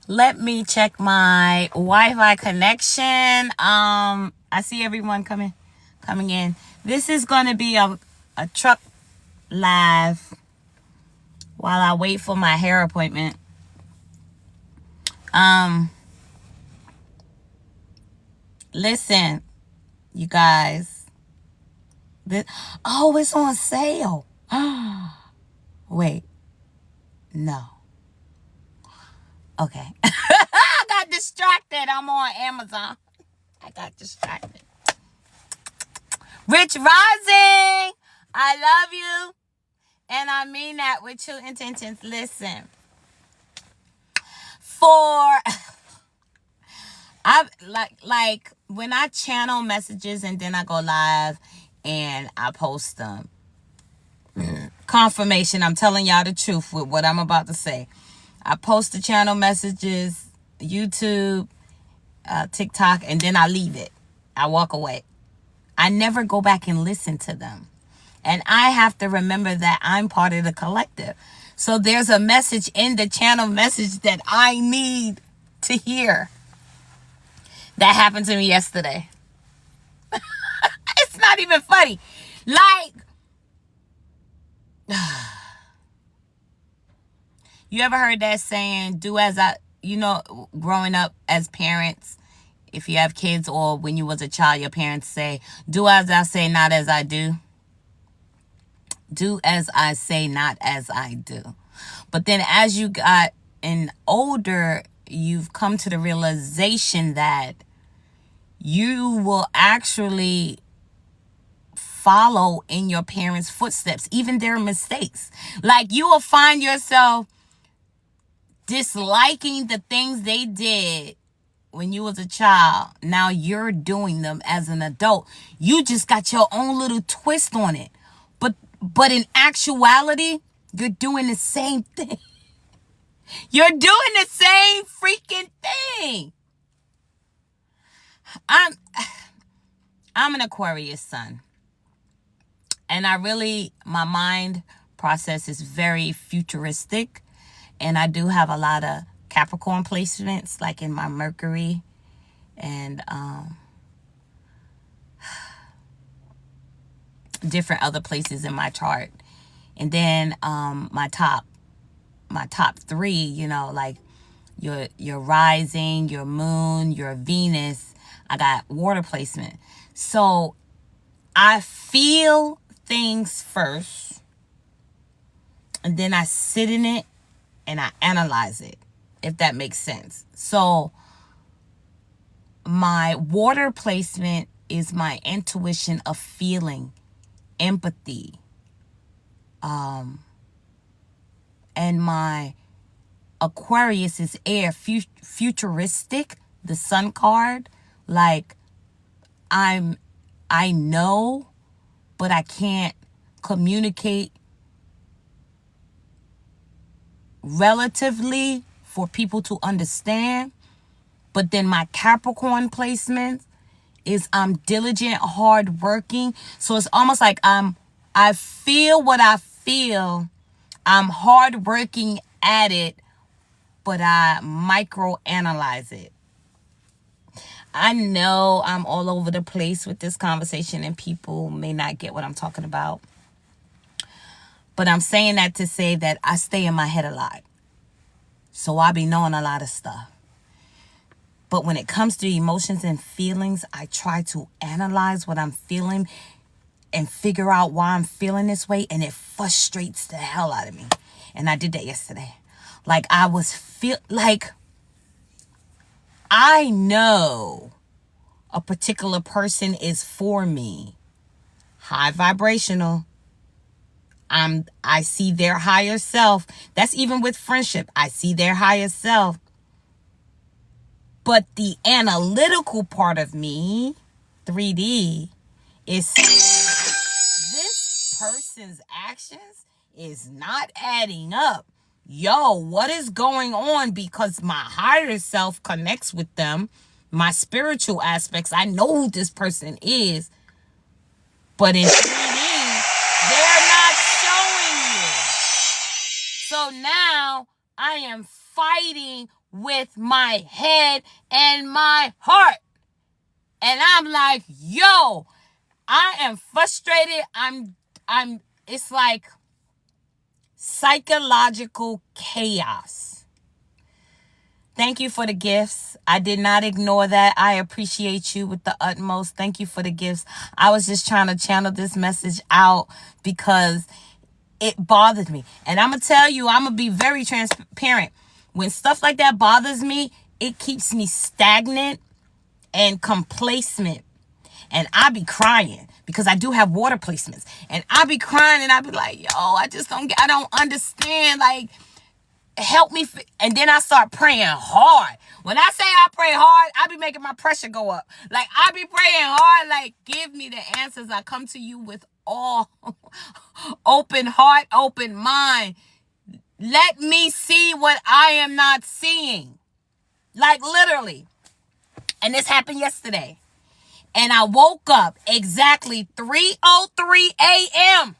Let me check my Wi-Fi connection. I see everyone coming in. This is gonna be a truck live while I wait for my hair appointment. Um, Listen, you guys. Oh, it's on sale. Wait, no. Okay. I got distracted. I'm on Amazon. I got distracted. Rich Rising, I love you. And I mean that with true intentions. Listen, for I like when I channel messages and then I go live and I post them. Confirmation, I'm telling y'all the truth with what I'm about to say. I post the channel messages, YouTube, TikTok, and then I leave it. I walk away. I never go back and listen to them. And I have to remember that I'm part of the collective. So there's a message in the channel message that I need to hear. That happened to me yesterday. It's not even funny. Like, you ever heard that saying, do as I, growing up as parents, if you have kids or when you was a child, your parents say, do as I say, not as I do. Do as I say, not as I do. But then as you got older, you've come to the realization that you will actually follow in your parents' footsteps, even their mistakes. Like, you will find yourself disliking the things they did when you was a child. Now you're doing them as an adult. You just got your own little twist on it. But in actuality, you're doing the same thing. You're doing the same freaking thing. I'm an Aquarius sun. And my mind process is very futuristic. And I do have a lot of Capricorn placements, like in my Mercury and different other places in my chart. And then my top three, like your rising, your moon, your Venus, I got water placement. So I feel things first, and then I sit in it and I analyze it, if that makes sense. So my water placement is my intuition of feeling, empathy, and my Aquarius is air, futuristic, the sun card. Like, I know, but I can't communicate relatively for people to understand. But then my Capricorn placement is I'm diligent, hardworking. So it's almost like I feel what I feel. I'm hardworking at it, but I micro-analyze it. I know I'm all over the place with this conversation and people may not get what I'm talking about. But I'm saying that to say that I stay in my head a lot. So I be knowing a lot of stuff. But when it comes to emotions and feelings, I try to analyze what I'm feeling and figure out why I'm feeling this way. And it frustrates the hell out of me. And I did that yesterday. Like, I know a particular person is for me. High vibrational. I see their higher self. That's even with friendship. I see their higher self. But the analytical part of me, 3D, is this person's actions is not adding up. Yo, what is going on? Because my higher self connects with them. My spiritual aspects, I know who this person is. But in 3D, they're not showing you. So now I am fighting with my head and my heart. And I'm like, yo, I am frustrated. It's like psychological chaos. Thank you for the gifts. I did not ignore that. I appreciate you with the utmost. Thank you for the gifts. I was just trying to channel this message out because it bothered me. And I'm going to tell you, I'm going to be very transparent. When stuff like that bothers me, it keeps me stagnant and complacent. And I be crying because I do have water placements. And I be crying and I be like, yo, I don't understand. Like, help me. And then I start praying hard. When I say I pray hard, I be making my pressure go up. Like, I be praying hard. Like, give me the answers. I come to you with all open heart, open mind. Let me see what I am not seeing. Like, literally. And this happened yesterday. And I woke up exactly 3:03 a.m.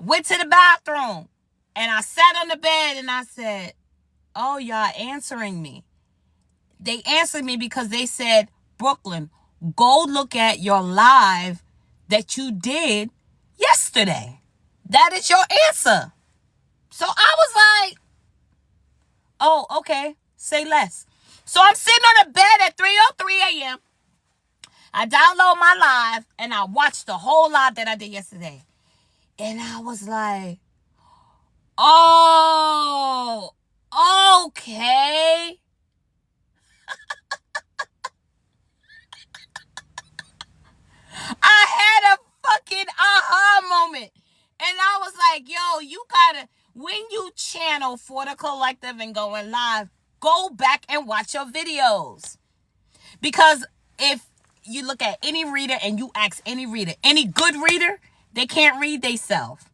Went to the bathroom. And I sat on the bed and I said, oh, y'all answering me. They answered me because they said, Brooklyn, go look at your live that you did yesterday. That is your answer. So I was like, oh, okay, say less. So I'm sitting on the bed at 3:03 a.m. I download my live and I watched the whole live that I did yesterday. And I was like, oh, okay. I had a fucking aha moment. And I was like, yo, you gotta, when you channel for the collective and going live, go back and watch your videos. Because if you look at any reader and you ask any reader, any good reader, they can't read themselves.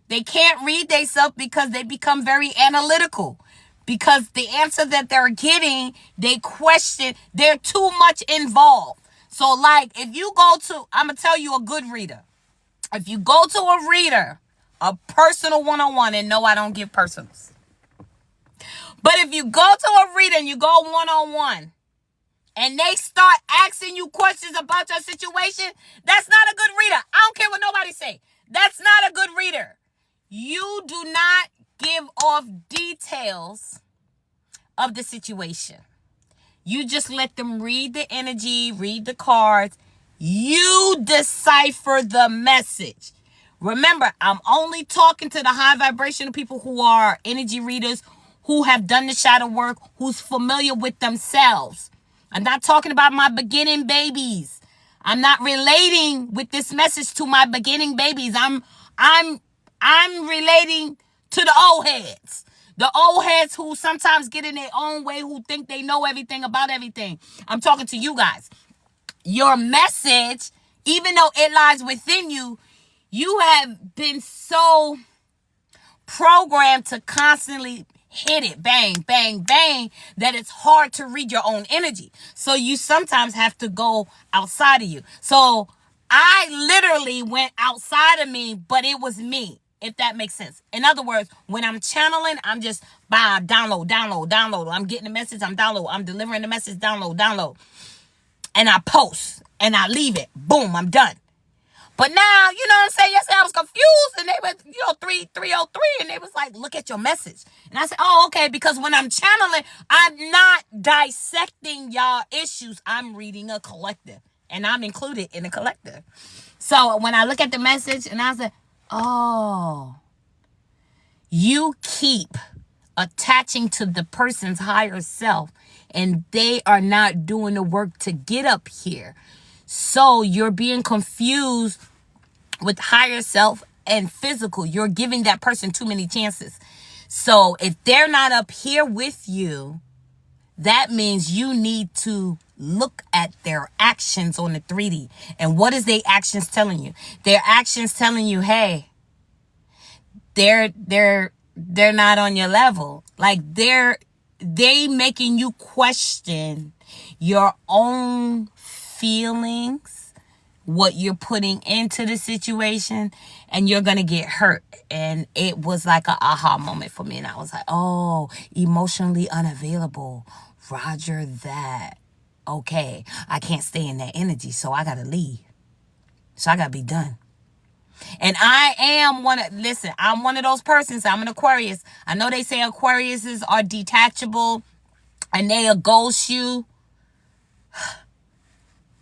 They can't read themselves because they become very analytical. Because the answer that they're getting, they question, they're too much involved. So like if you go to, I'm going to tell you a good reader. If you go to a reader, a personal one-on-one, and no, I don't give personals. But if you go to a reader and you go one-on-one, and they start asking you questions about your situation, that's not a good reader. I don't care what nobody say. That's not a good reader. You do not give off details of the situation. You just let them read the energy, read the cards. You decipher the message. Remember, I'm only talking to the high vibrational people who are energy readers, who have done the shadow work, who's familiar with themselves. I'm not talking about my beginning babies. I'm not relating with this message to my beginning babies. I'm relating to the old heads. The old heads who sometimes get in their own way, who think they know everything about everything. I'm talking to you guys. Your message, even though it lies within you, you have been so programmed to constantly hit it, bang, bang, bang, that it's hard to read your own energy. So you sometimes have to go outside of you. So I literally went outside of me, but it was me, if that makes sense. In other words, when I'm channeling, I'm just download. I'm getting the message, I'm download. I'm delivering the message, download. And I post and I leave it. Boom, I'm done. But now, you know what I'm saying? Yesterday I was confused and they were, 303, and they was like, look at your message. And I said, oh, okay, because when I'm channeling, I'm not dissecting y'all issues. I'm reading a collective and I'm included in the collective. So when I look at the message and I said, oh, you keep attaching to the person's higher self and they are not doing the work to get up here. So you're being confused with higher self and physical. You're giving that person too many chances. So if they're not up here with you, that means you need to look at their actions on the 3D. And what is their actions telling you? Their actions telling you, hey, they're not on your level. Like they making you question your own feelings, what you're putting into the situation, and you're gonna get hurt. And it was like a aha moment for me, and I was like, oh, emotionally unavailable, roger that. Okay, I can't stay in that energy, so I gotta leave, so I gotta be done. And I am I'm one of those persons. I'm an Aquarius. I know they say Aquariuses are detachable and they'll ghost you.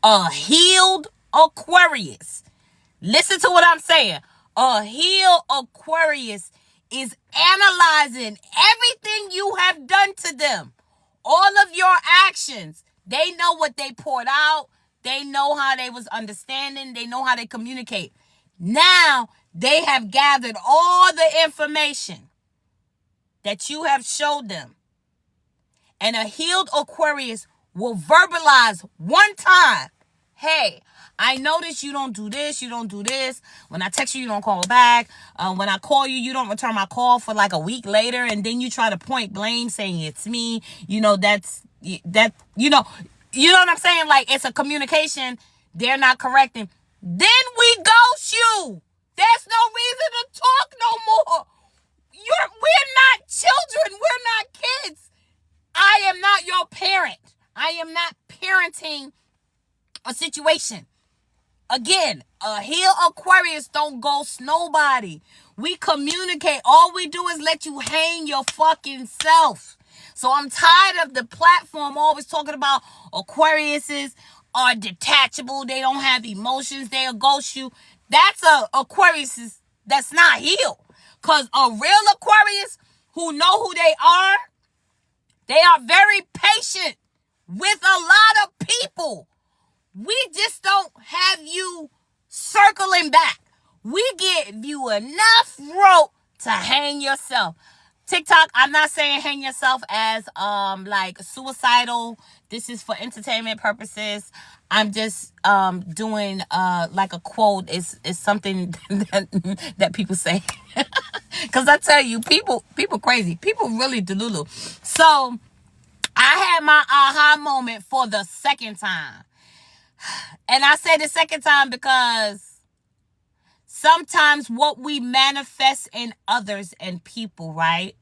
A healed Aquarius, listen to what I'm saying. A healed Aquarius is analyzing everything you have done to them, all of your actions. They know what they poured out. They know how they was understanding. They know how they communicate. Now they have gathered all the information that you have showed them. And a healed Aquarius will verbalize one time, hey, I noticed you don't do this, you don't do this. When I text you, you don't call back. When I call you, you don't return my call for like a week later. And then you try to point blame saying it's me. You know, you know what I'm saying? Like, it's a communication. They're not correcting. Then we ghost you. There's no reason to talk no more. We're not children. We're not kids. I am not your parent. I am not parenting a situation. Again, a healed Aquarius don't ghost nobody. We communicate. All we do is let you hang your fucking self. So I'm tired of the platform always talking about Aquariuses are detachable. They don't have emotions. They'll ghost you. That's a Aquarius that's not healed. Because a real Aquarius who know who they are very patient with a lot of people. We just don't have you circling back. We give you enough rope to hang yourself. TikTok, I'm not saying hang yourself as like suicidal. This is for entertainment purposes. I'm just doing like a quote. Is something that people say. Cause I tell you, people crazy. People really delulu. So I had my aha moment for the second time. And I say the second time because sometimes what we manifest in others and people, right?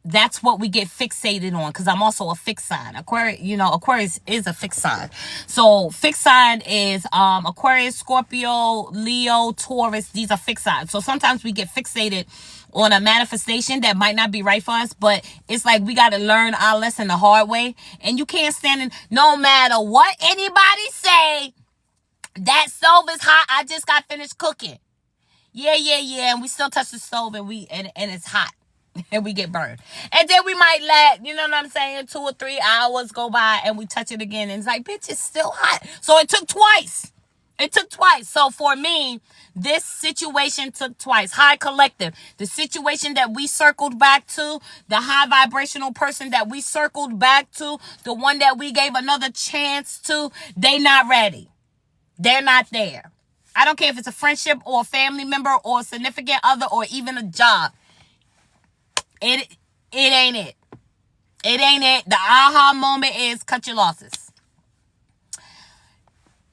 That's what we get fixated on, because I'm also a fixed sign. Aquarius is a fixed sign. So fixed sign is Aquarius, Scorpio, Leo, Taurus. These are fixed signs. So sometimes we get fixated on a manifestation that might not be right for us, but it's like we got to learn our lesson the hard way. And you can't stand in, no matter what anybody say, that stove is hot. I just got finished cooking. Yeah. And we still touch the stove and it's hot. And we get burned. And then we might let, you know what I'm saying, 2 or 3 hours go by and we touch it again. And it's like, bitch, it's still hot. So it took twice. So for me, this situation took twice. High collective. The situation that we circled back to, the high vibrational person that we circled back to, the one that we gave another chance to, they not ready. They're not there. I don't care if it's a friendship or a family member or a significant other or even a job. It ain't it. It ain't it. The aha moment is cut your losses.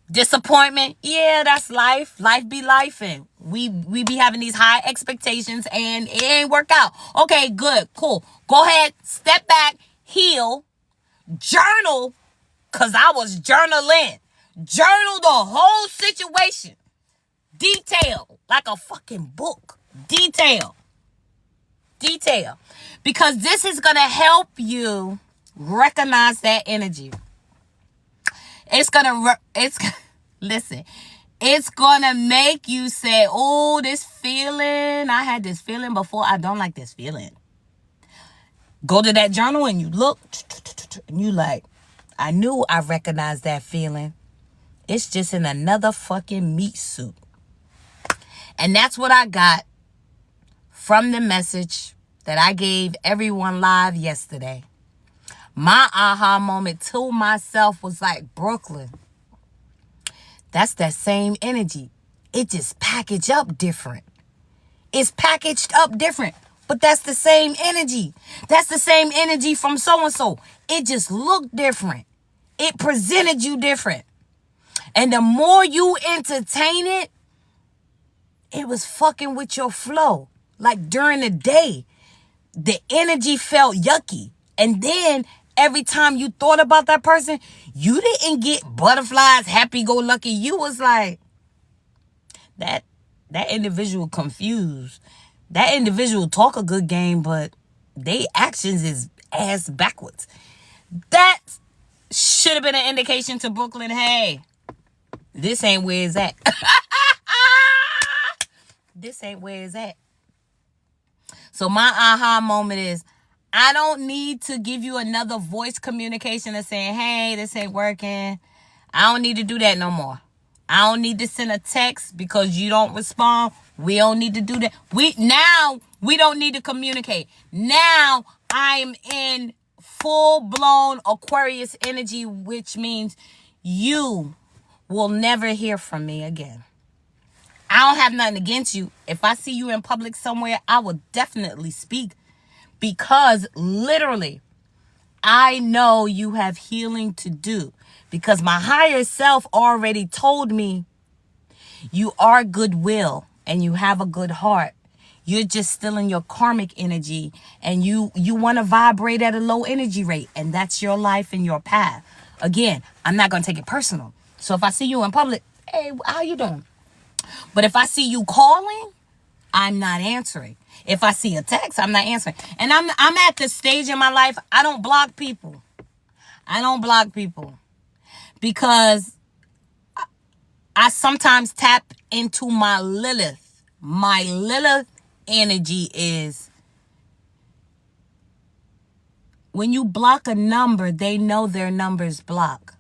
Disappointment, yeah, that's life. Life be lifing. We be having these high expectations and it ain't work out. Okay, good, cool. Go ahead, step back, heal, journal, because I was journaling. Journal the whole situation. Detail, like a fucking book. Detail. Because this is going to help you recognize that energy. It's going to make you say, oh, this feeling, I had this feeling before. I don't like this feeling. Go to that journal and you look and you like, I knew I recognized that feeling. It's just in another fucking meat suit. And that's what I got from the message that I gave everyone live yesterday. My aha moment to myself was like, Brooklyn, that's that same energy. It just packaged up different. It's packaged up different, but that's the same energy. That's the same energy from so-and-so. It just looked different. It presented you different. And the more you entertain it, it was fucking with your flow. Like during the day, the energy felt yucky. And then every time you thought about that person, you didn't get butterflies, happy-go-lucky. You was like, that individual confused. That individual talk a good game, but they actions is ass backwards. That should have been an indication to Brooklyn, hey, this ain't where it's at. This ain't where it's at. So my aha moment is, I don't need to give you another voice communication of saying, hey, this ain't working. I don't need to do that no more. I don't need to send a text because you don't respond. We don't need to do that. We don't need to communicate. Now I'm in full-blown Aquarius energy, which means you will never hear from me again. I don't have nothing against you. If I see you in public somewhere, I will definitely speak, because literally, I know you have healing to do, because my higher self already told me you are goodwill and you have a good heart. You're just still in your karmic energy, and you want to vibrate at a low energy rate, and that's your life and your path. Again, I'm not going to take it personal. So if I see you in public, hey, how you doing? But if I see you calling, I'm not answering. If I see a text, I'm not answering. And I'm at the stage in my life, I don't block people. I don't block people because I sometimes tap into my Lilith. My Lilith energy is, when you block a number, they know their number's blocked.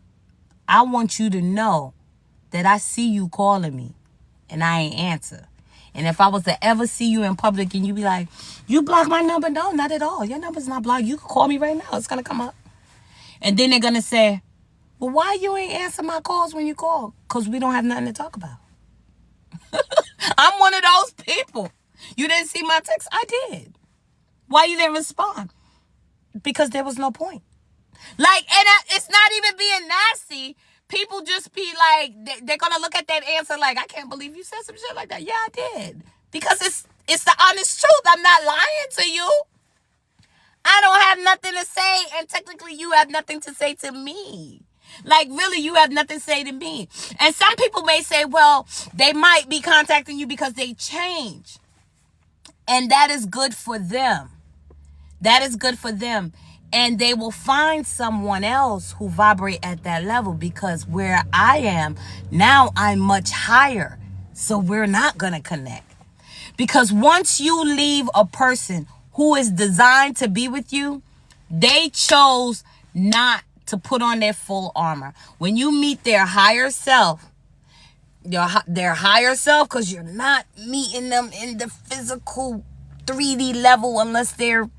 I want you to know that I see you calling me and I ain't answer. And if I was to ever see you in public and you be like, you blocked my number? No, not at all. Your number's not blocked. You can call me right now. It's going to come up. And then they're going to say, well, why you ain't answer my calls when you call? Because we don't have nothing to talk about. I'm one of those people. You didn't see my text? I did. Why you didn't respond? Because there was no point. Like, and it's not even being nasty. People just be like, they're going to look at that answer like, I can't believe you said some shit like that. Yeah, I did. Because it's the honest truth. I'm not lying to you. I don't have nothing to say, and technically you have nothing to say to me. Like, really, you have nothing to say to me. And some people may say, well, they might be contacting you because they change. And that is good for them. That is good for them. And they will find someone else who vibrate at that level, because where I am now, I'm much higher. So we're not going to connect. Because once you leave a person who is designed to be with you, they chose not to put on their full armor. When you meet their higher self, their higher self, because you're not meeting them in the physical 3D level unless their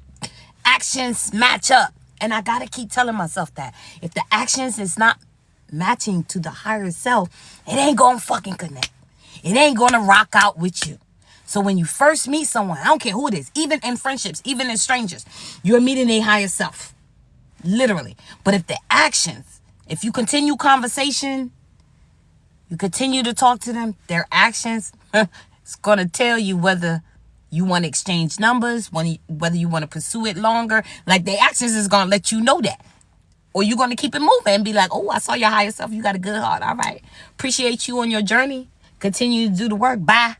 actions match up. And I gotta keep telling myself that if the actions is not matching to the higher self, it ain't gonna fucking connect. It ain't gonna rock out with you. So when you first meet someone, I don't care who it is, even in friendships, even in strangers, you're meeting a higher self. Literally. But if the actions, if you continue conversation, you continue to talk to them, their actions, it's gonna tell you whether you want to exchange numbers, whether you want to pursue it longer. Like, the actions is going to let you know that. Or you're going to keep it moving and be like, oh, I saw your higher self. You got a good heart. All right. Appreciate you on your journey. Continue to do the work. Bye.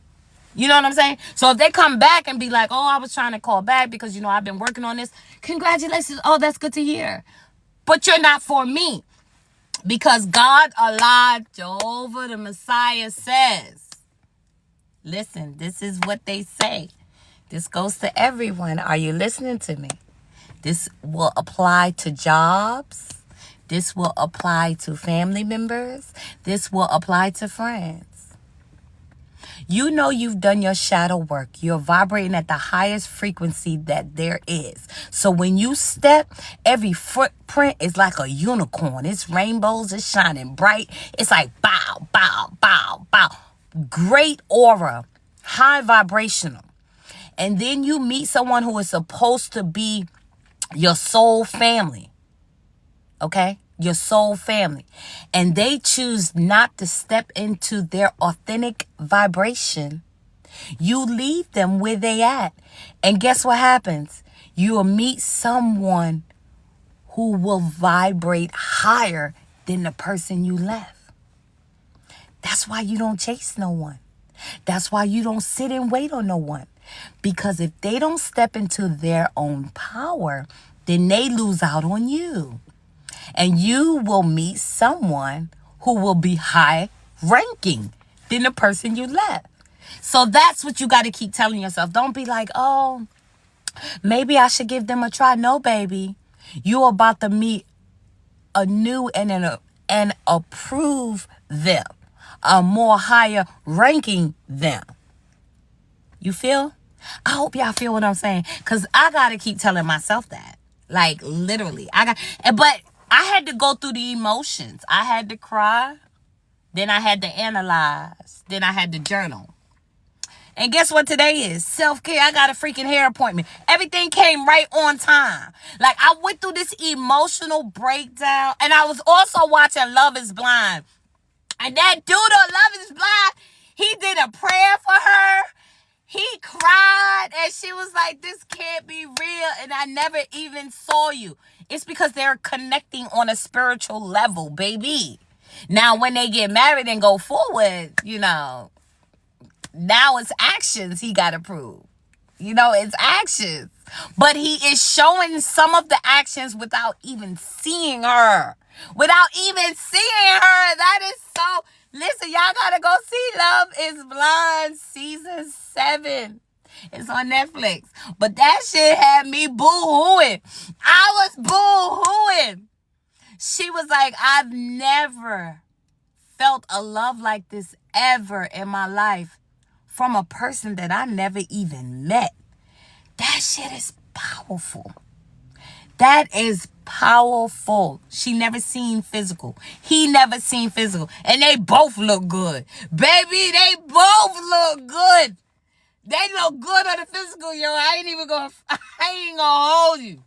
You know what I'm saying? So if they come back and be like, oh, I was trying to call back because, I've been working on this. Congratulations. Oh, that's good to hear. But you're not for me. Because God, Allah, Jehovah, the Messiah says, listen, this is what they say. This goes to everyone. Are you listening to me? This will apply to jobs. This will apply to family members. This will apply to friends. You know you've done your shadow work. You're vibrating at the highest frequency that there is. So when you step, every footprint is like a unicorn. It's rainbows. It's shining bright. It's like bow, bow, bow, bow. Great aura. High vibrational. And then you meet someone who is supposed to be your soul family. Okay? your soul family, and they choose not to step into their authentic vibration, you leave them where they at. And guess what happens? You will meet someone who will vibrate higher than the person you left. That's why you don't chase no one. That's why you don't sit and wait on no one. Because if they don't step into their own power, then they lose out on you. And you will meet someone who will be high ranking than the person you left. So that's what you got to keep telling yourself. Don't be like, oh, maybe I should give them a try. No, baby. You're about to meet a new and approve them. A more higher ranking them. You feel? I hope y'all feel what I'm saying. Because I got to keep telling myself that. Like, literally. But I had to go through the emotions. I had to cry. Then I had to analyze. Then I had to journal. And guess what today is? Self-care. I got a freaking hair appointment. Everything came right on time. Like, I went through this emotional breakdown. And I was also watching Love is Blind. And that dude on Love is Blind, he did a prayer for her. He cried and she was like, this can't be real. And I never even saw you. It's because they're connecting on a spiritual level, baby. Now, when they get married and go forward, now it's actions he got to prove. It's actions. But he is showing some of the actions without even seeing her. Without even seeing her. That is so... Listen, y'all gotta go see Love is Blind season 7. It's on Netflix. But that shit had me boo-hooing. I was boo-hooing. She was like, I've never felt a love like this ever in my life from a person that I never even met. That shit is powerful. That is powerful. She never seen physical. He never seen physical. And they both look good. Baby, they both look good. They look good on the physical, yo. I ain't gonna hold you.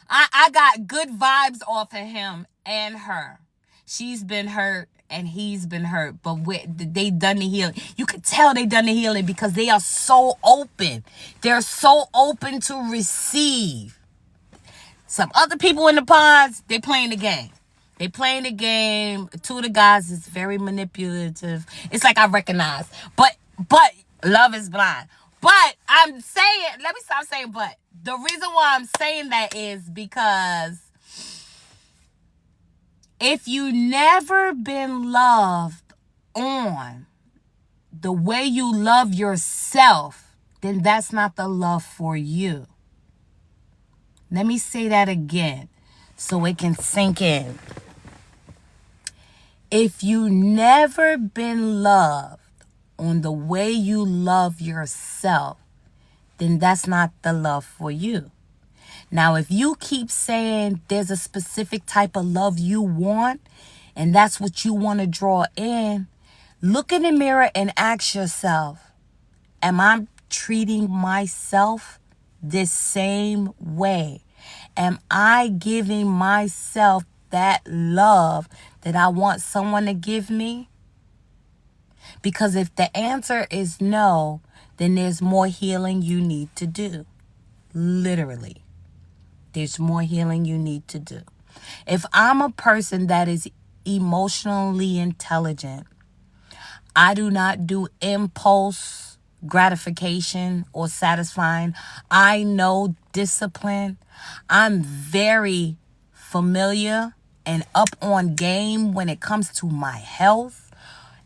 I got good vibes off of him and her. She's been hurt and he's been hurt. But they done the healing. You can tell they done the healing because they are so open. They're so open to receive. Some other people in the pods, they playing the game. They playing the game. Two of the guys is very manipulative. It's like I recognize. But Love is Blind. But I'm saying, let me stop saying but. The reason why I'm saying that is because if you never been loved on the way you love yourself, then that's not the love for you. Let me say that again so it can sink in. If you never been loved on the way you love yourself, then that's not the love for you. Now, if you keep saying there's a specific type of love you want, and that's what you want to draw in, look in the mirror and ask yourself, am I treating myself this same way? Am I giving myself that love that I want someone to give me? Because if the answer is no, then there's more healing you need to do. Literally. There's more healing you need to do. If I'm a person that is emotionally intelligent, I do not do impulse gratification or satisfying. I know discipline. I'm very familiar and up on game when it comes to my health.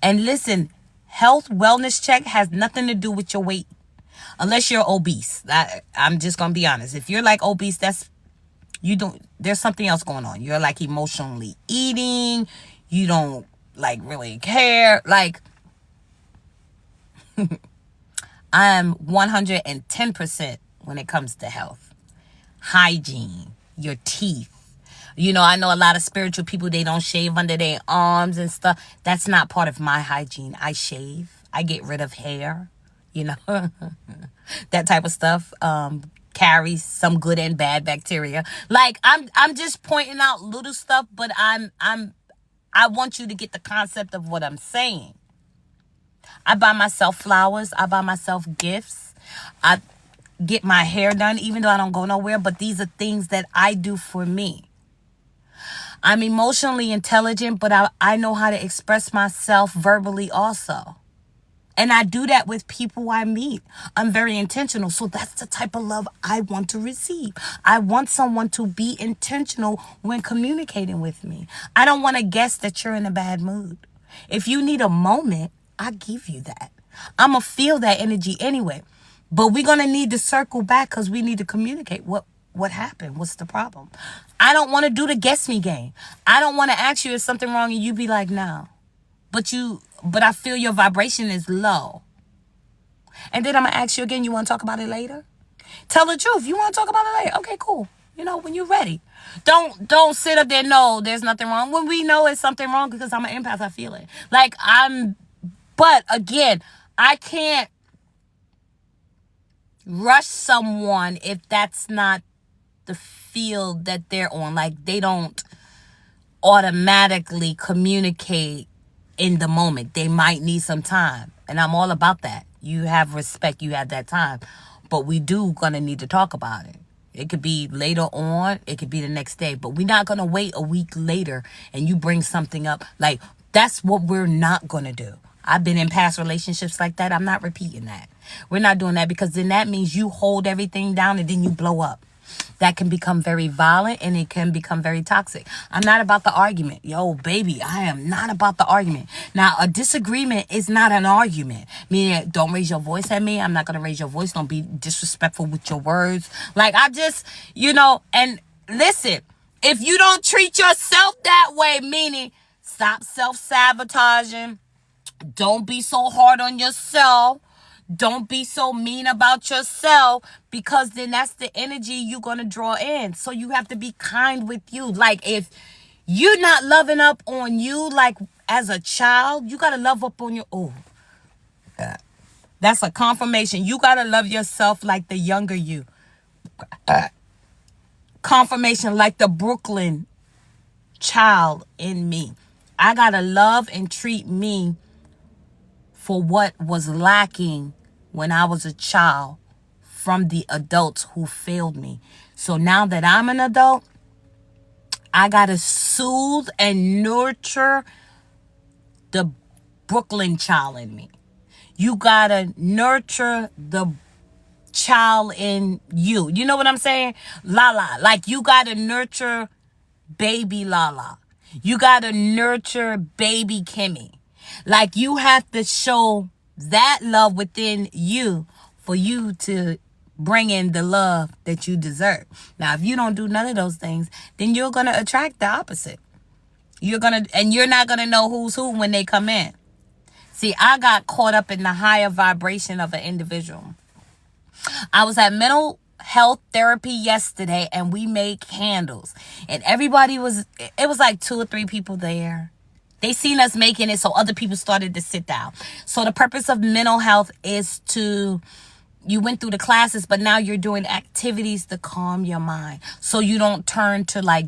And listen, health wellness check has nothing to do with your weight. Unless you're obese. I'm just going to be honest. If you're like obese, there's something else going on. You're like emotionally eating. You don't like really care. Like, I'm 110% when it comes to health. Hygiene, your teeth. I know a lot of spiritual people, they don't shave under their arms and stuff. That's not part of my hygiene. I shave. I get rid of hair, that type of stuff. carries some good and bad bacteria. Like I'm just pointing out little stuff, but I want you to get the concept of what I'm saying. I buy myself flowers. I buy myself gifts. I get my hair done, even though I don't go nowhere. But these are things that I do for me. I'm emotionally intelligent, but I know how to express myself verbally also. And I do that with people I meet. I'm very intentional. So that's the type of love I want to receive. I want someone to be intentional when communicating with me. I don't want to guess that you're in a bad mood. If you need a moment, I give you that. I'm going to feel that energy anyway. But we're going to need to circle back because we need to communicate what happened. What's the problem? I don't want to do the guess me game. I don't want to ask you if something wrong and you be like, no. But I feel your vibration is low. And then I'm going to ask you again, you want to talk about it later? Tell the truth. You want to talk about it later? Okay, cool. When you're ready. Don't sit up there, no, there's nothing wrong. When we know it's something wrong because I'm an empath, I feel it. But again, I can't rush someone if that's not the field that they're on. Like, they don't automatically communicate in the moment. They might need some time. And I'm all about that. You have respect. You have that time. But we do gonna need to talk about it. It could be later on. It could be the next day. But we're not gonna wait a week later and you bring something up. Like, that's what we're not gonna do. I've been in past relationships like that. I'm not repeating that. We're not doing that because then that means you hold everything down and then you blow up. That can become very violent and it can become very toxic. I'm not about the argument. Yo, baby, I am not about the argument. Now, a disagreement is not an argument. Meaning, don't raise your voice at me. I'm not going to raise your voice. Don't be disrespectful with your words. Like, and listen, if you don't treat yourself that way, meaning stop self-sabotaging. Don't be so hard on yourself. Don't be so mean about yourself because then that's the energy you're going to draw in. So you have to be kind with you. Like, if you're not loving up on you like as a child, you got to love up on your... that's a confirmation. You got to love yourself like the younger you. Confirmation like the Brooklyn child in me. I got to love and treat me for what was lacking when I was a child from the adults who failed me. So now that I'm an adult, I got to soothe and nurture the Brooklyn child in me. You got to nurture the child in you. You know what I'm saying? Lala. Like, you got to nurture baby Lala. You got to nurture baby Kimmy. Like, you have to show that love within you for you to bring in the love that you deserve. Now, if you don't do none of those things, then you're going to attract the opposite. You're not going to know who's who when they come in. See, I got caught up in the higher vibration of an individual. I was at mental health therapy yesterday and we made candles. And it was like 2 or 3 people there. They seen us making it, so other people started to sit down. So the purpose of mental health is you went through the classes, but now you're doing activities to calm your mind. So you don't turn to like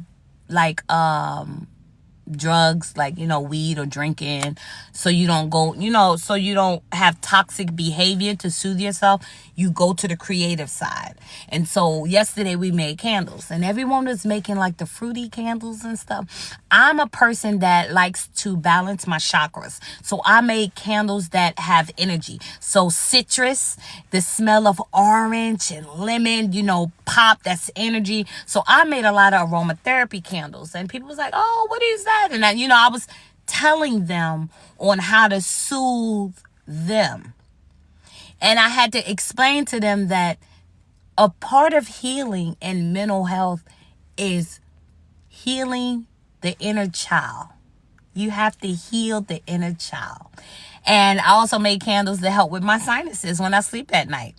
drugs, like, weed or drinking. So you don't go, so you don't have toxic behavior to soothe yourself. You go to the creative side. And so yesterday we made candles and everyone was making like the fruity candles and stuff. I'm a person that likes to balance my chakras. So I made candles that have energy. So citrus, the smell of orange and lemon, pop, that's energy. So I made a lot of aromatherapy candles and people was like, oh, what is that? And I was telling them on how to soothe them. And I had to explain to them that a part of healing and mental health is healing the inner child. You have to heal the inner child. And I also made candles that help with my sinuses when I sleep at night.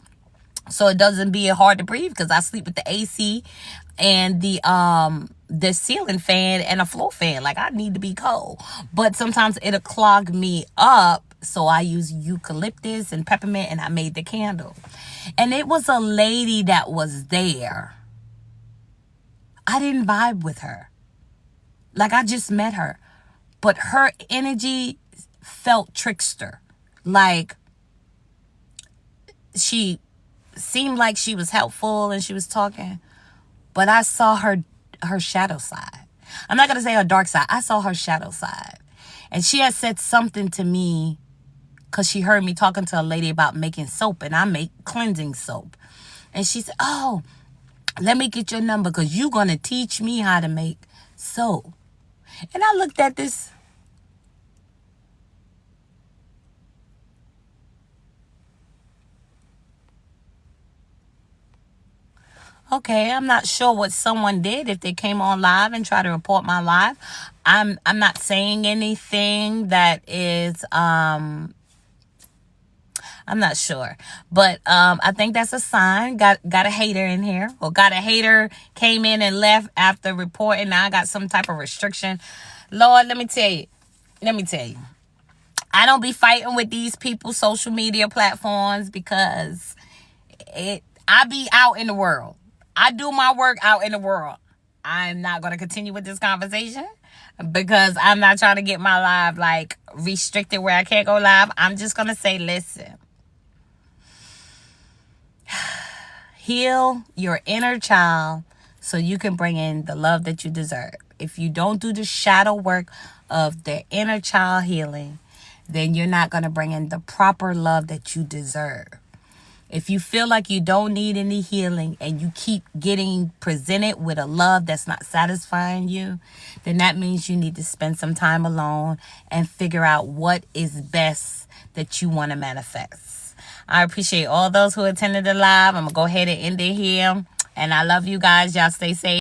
So it doesn't be hard to breathe because I sleep with the AC and the ceiling fan and a floor fan. Like, I need to be cold. But sometimes it'll clog me up. So I used eucalyptus and peppermint, and I made the candle. And it was a lady that was there. I didn't vibe with her. Like, I just met her. But her energy felt trickster. Like, she seemed like she was helpful and she was talking. But I saw her shadow side. I'm not going to say her dark side. I saw her shadow side. And she had said something to me because she heard me talking to a lady about making soap. And I make cleansing soap. And she said, oh, let me get your number because you're going to teach me how to make soap. And I looked at this. Okay, I'm not sure what someone did if they came on live and tried to report my live. I'm not saying anything that is I'm not sure. But I think that's a sign. Got a hater in here. Or got a hater, came in and left after reporting. Now I got some type of restriction. Lord, let me tell you. I don't be fighting with these people, social media platforms, because I be out in the world. I do my work out in the world. I'm not going to continue with this conversation because I'm not trying to get my live like restricted where I can't go live. I'm just going to say, listen. Heal your inner child so you can bring in the love that you deserve. If you don't do the shadow work of the inner child healing, then you're not going to bring in the proper love that you deserve. If you feel like you don't need any healing and you keep getting presented with a love that's not satisfying you, then that means you need to spend some time alone and figure out what is best that you want to manifest. I appreciate all those who attended the live. I'm going to go ahead and end it here. And I love you guys. Y'all stay safe.